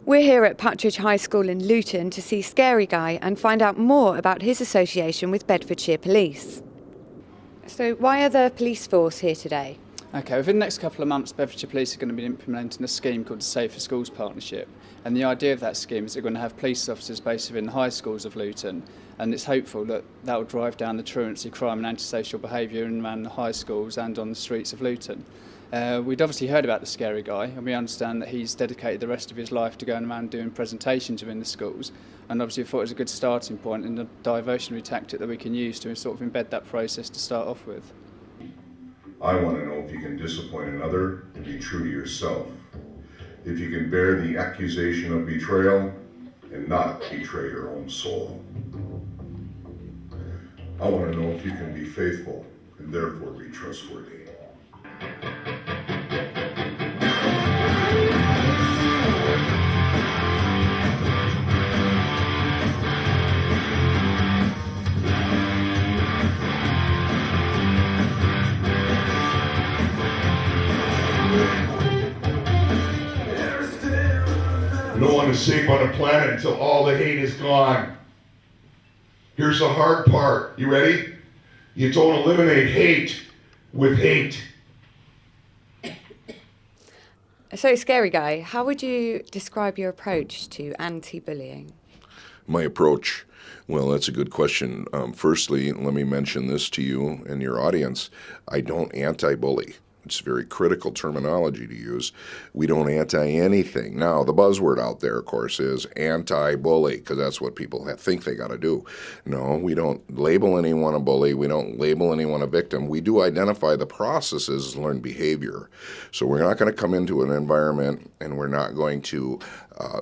We're here at Partridge High School in Luton to see Scary Guy and find out more about his association with Bedfordshire Police. So why are the police force here today? Okay, within the next couple of months, Bedfordshire Police are going to be implementing a scheme called the Safer Schools Partnership. And the idea of that scheme is they're going to have police officers based within the high schools of Luton. And it's hopeful that that will drive down the truancy, crime and antisocial behaviour in around the high schools and on the streets of Luton. We'd obviously heard about the Scary Guy, and we understand that he's dedicated the rest of his life to going around doing presentations within the schools. And obviously thought it was a good starting point and a diversionary tactic that we can use to sort of embed that process to start off with. I want to know if you can disappoint another and be true to yourself. If you can bear the accusation of betrayal and not betray your own soul. I want to know if you can be faithful and therefore be trustworthy. No one is safe on the planet until all the hate is gone. Here's the hard part. You ready? You don't eliminate hate with hate. So Scary Guy, how would you describe your approach to anti-bullying? My approach? Well, that's a good question. Firstly, let me mention this to you and your audience. I don't anti-bully. It's very critical terminology to use. We don't anti-anything. Now, the buzzword out there, of course, is anti-bully, because that's what people think they got to do. No, we don't label anyone a bully. We don't label anyone a victim. We do identify the processes as learned behavior. So we're not going to come into an environment and we're not going to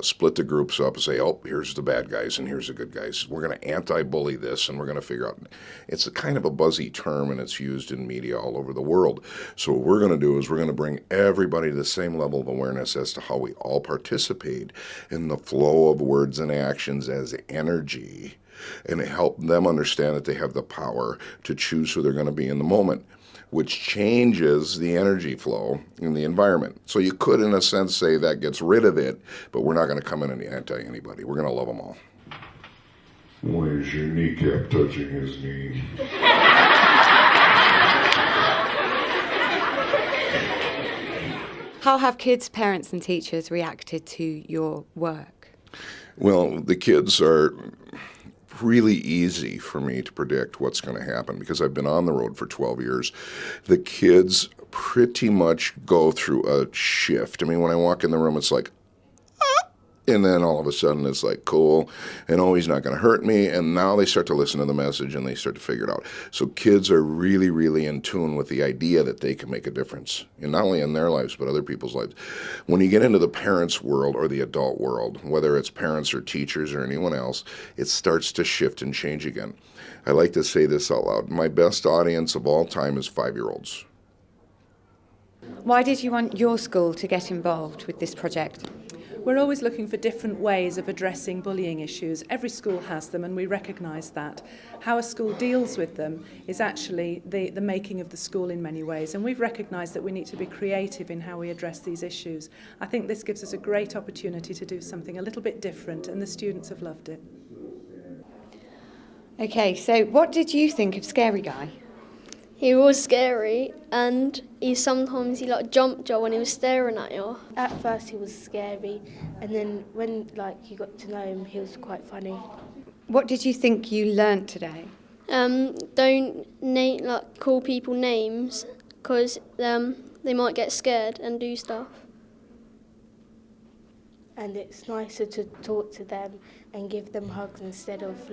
split the groups up and say, oh, here's the bad guys and here's the good guys. We're going to anti-bully this, and we're going to figure out. It's a kind of a buzzy term, and it's used in media all over the world. So what we're going to do is we're going to bring everybody to the same level of awareness as to how we all participate in the flow of words and actions as energy, and help them understand that they have the power to choose who they're going to be in the moment, which changes the energy flow in the environment. So you could, in a sense, say that gets rid of it, but we're not going to come in and anti-anybody. We're going to love them all. Why is your kneecap touching his knee? How have kids, parents and teachers reacted to your work? Well, the kids are really easy for me to predict what's going to happen because I've been on the road for 12 years. The kids pretty much go through a shift. I mean, when I walk in the room, it's like, and then all of a sudden it's like, cool, and oh, he's not going to hurt me. And now they start to listen to the message and they start to figure it out. So kids are really, really in tune with the idea that they can make a difference, and not only in their lives, but other people's lives. When you get into the parents' world or the adult world, whether it's parents or teachers or anyone else, it starts to shift and change again. I like to say this out loud. My best audience of all time is 5-year-olds. Why did you want your school to get involved with this project? We're always looking for different ways of addressing bullying issues. Every school has them, and we recognise that. How a school deals with them is actually the making of the school in many ways, and we've recognised that we need to be creative in how we address these issues. I think this gives us a great opportunity to do something a little bit different, and the students have loved it. Okay, so what did you think of Scary Guy? He was scary, and he jumped you when he was staring at you. At first he was scary, and then when you got to know him, he was quite funny. What did you think you learnt today? Don't call people names, because they might get scared and do stuff. And it's nicer to talk to them and give them hugs instead of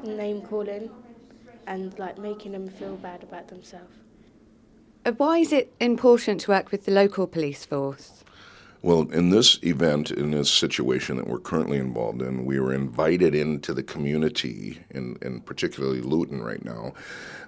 name calling and making them feel bad about themselves. Why is it important to work with the local police force? Well, in this event, in this situation that we're currently involved in, we were invited into the community, in particularly Luton right now,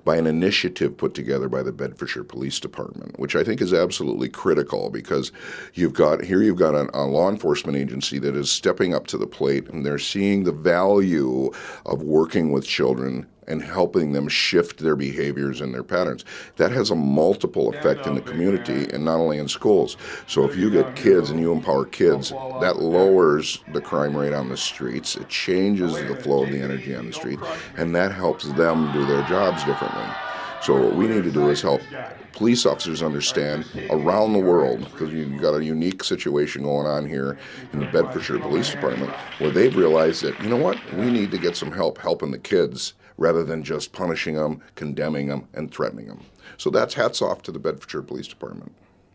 by an initiative put together by the Bedfordshire Police Department, which I think is absolutely critical because you've got a law enforcement agency that is stepping up to the plate, and they're seeing the value of working with children and helping them shift their behaviors and their patterns. That has a multiple effect in the community and not only in schools. So if you get kids and you empower kids, that lowers the crime rate on the streets, it changes the flow of the energy on the street, and that helps them do their jobs differently. So what we need to do is help police officers understand around the world, because you've got a unique situation going on here in the Bedfordshire Police Department, where they've realized that, you know what, we need to get some help helping the kids rather than just punishing them, condemning them, and threatening them. So that's hats off to the Bedfordshire Police Department.